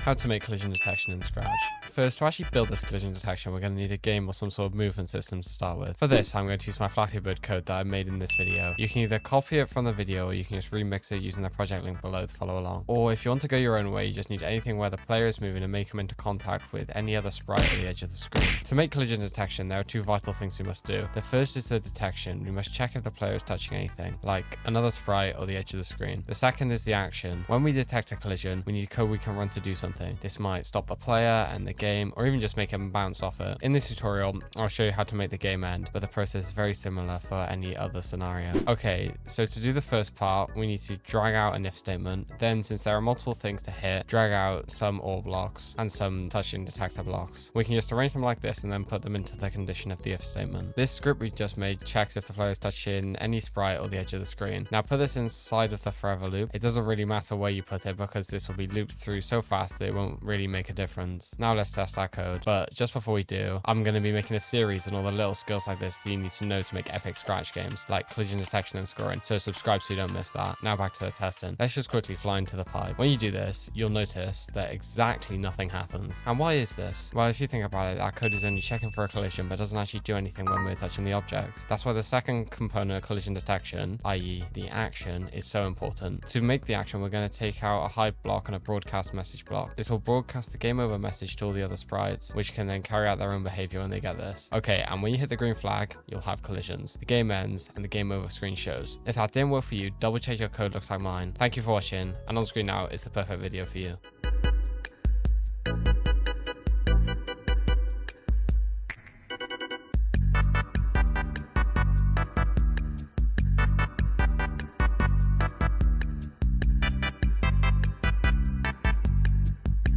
How to make collision detection in Scratch. First, to actually build this collision detection, we're going to need a game or some sort of movement system to start with. For this, I'm going to use my Flappy Bird code that I made in this video. You can either copy it from the video or you can just remix it using the project link below to follow along. Or if you want to go your own way, you just need anything where the player is moving and may come into contact with any other sprite at the edge of the screen. To make collision detection, there are two vital things we must do. The first is the detection. We must check if the player is touching anything, like another sprite or the edge of the screen. The second is the action. When we detect a collision, we need code we can run to do something. This might stop the player and the game, or even just make him bounce off it. In this tutorial, I'll show you how to make the game end, but the process is very similar for any other scenario. Okay, so to do the first part, we need to drag out an if statement. Then, since there are multiple things to hit, drag out some OR blocks and some touching detector blocks. We can just arrange them like this and then put them into the condition of the if statement. This script we just made checks if the player is touching any sprite or the edge of the screen. Now put this inside of the forever loop. It doesn't really matter where you put it because this will be looped through so fast that it won't really make a difference. Now let's test our code. But just before we do, I'm going to be making a series and all the little skills like this that you need to know to make epic Scratch games, like collision detection and scoring. So subscribe so you don't miss that. Now back to the testing. Let's just quickly fly into the pipe. When you do this, you'll notice that exactly nothing happens. And why is this? Well, if you think about it, our code is only checking for a collision, but doesn't actually do anything when we're touching the object. That's why the second component of collision detection, i.e. the action, is so important. To make the action, we're going to take out a hide block and a broadcast message block. This will broadcast the game over message to all the other sprites, which can then carry out their own behavior when they get this. Okay, and when you hit the green flag, you'll have collisions. The game ends and the game over screen shows. If that didn't work for you, double check your code looks like mine. Thank you for watching, and on screen now is the perfect video for you.